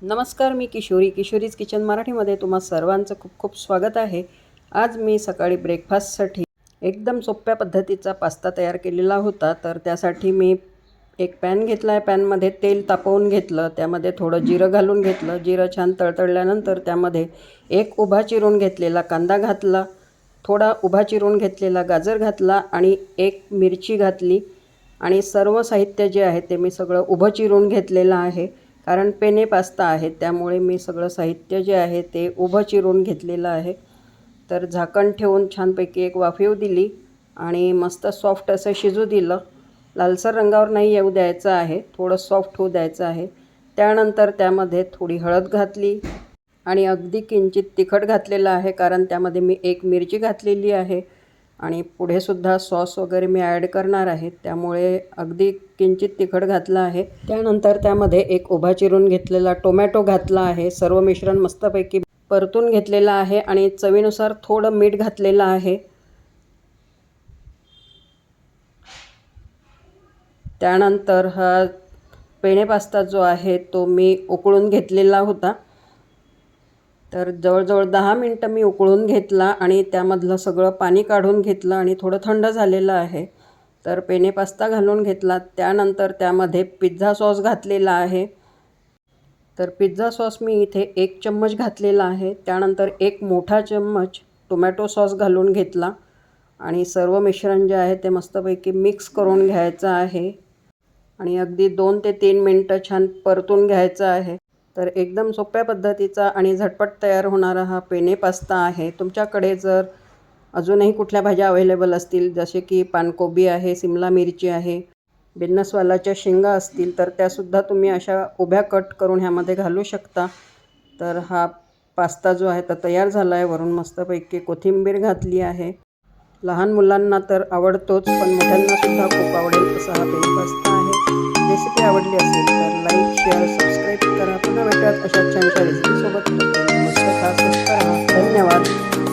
नमस्कार, मी किशोरी. किशोरीज किचन मराठीमध्ये तुम्हा सर्वांचं खूप खूप स्वागत आहे. आज मी सकाळी ब्रेकफास्टसाठी एकदम सोप्या पद्धतीचा पास्ता तयार केलेला होता. तर त्यासाठी मी एक पॅन घेतला आहे. पॅनमध्ये तेल तापवून घेतलं, त्यामध्ये थोडं जिरं घालून घेतलं. जिरं छान तळतळल्यानंतर त्यामध्ये एक उभा चिरून घेतलेला कांदा घातला, थोडा उभा चिरून घेतलेला गाजर घातला आणि एक मिरची घातली. आणि सर्व साहित्य जे आहे ते मी सगळं उभं चिरून घेतलेलं आहे, कारण पेने पास्ता आहे त्यामुळे मी सगळं साहित्य जे आहे ते उभं चिरून घेतलेलं आहे. तर झाकण ठेवून छानपैकी एक वाफ येऊ दिली आणि मस्त सॉफ्ट असं शिजू दिलं. लालसर रंगावर नाही येऊ द्यायचं आहे, थोडं सॉफ्ट होऊ द्यायचं आहे. त्यानंतर त्यामध्ये थोडी हळद घातली आणि अगदी किंचित तिखट घातलेलं आहे, कारण त्यामध्ये मी एक मिरची घातलेली आहे आणि पुढेसुद्धा सॉस वगैरे मी ॲड करणार आहे, त्यामुळे अगदी किंचित तिखट घातलं आहे. त्यानंतर त्यामध्ये एक उभा चिरून घेतलेला टोमॅटो घातला आहे. सर्व मिश्रण मस्तपैकी परतून घेतलेलं आहे आणि चवीनुसार थोडं मीठ घातलेलं आहे. त्यानंतर हा पेने पास्ता जो आहे तो मी उकळून घेतलेला होता. तर जवळजवळ 10 मिनटं मी उकळून घेतला आणि त्यामधलं सगळं पाणी काढून घेतलं आणि थोडं थंड झालेलं आहे. तर पेने पास्ता घालून घेतला. त्यानंतर त्यामध्ये पिझ्झा सॉस घातलेला आहे. तर पिझ्झा सॉस मी इथे 1 चम्मच घातलेला आहे. त्यानंतर 1 मोठा चम्मच टोमॅटो सॉस घालून घेतला आणि सर्व मिश्रण जे आहे ते मस्तपैकी मिक्स करून घ्यायचं आहे आणि अगदी 2 ते 3 मिनटं छान परतून घ्यायचं आहे. तर एकदम सोप्या पद्धतीचा आणि झटपट तयार होणारा हा पेने पास्ता आहे. तुमच्याकडे जर अजूनही कुठल्या भाज्या अवेलेबल असतील, जसे की पानकोबी आहे, सिमला मिरची आहे, बिन्नसवालाच्या शेंगा असतील, तर त्यासुद्धा तुम्ही अशा उभ्या कट करून ह्यामध्ये घालू शकता. तर हा पास्ता जो आहे तो तयार झाला आहे. वरून मस्तपैकी कोथिंबीर घातली आहे. लहान मुलांना तर आवडतोच, पण मोठ्यांनासुद्धा खूप आवडेल असा हा पेने पास्ता आहे. रेसिपी आवडली असेल तर लाईक, शेअर, सबस्क्राईब करा. पुन्हा भेटूयात अशा छानशा रेसिपीसोबत. मस्त खास करा. धन्यवाद.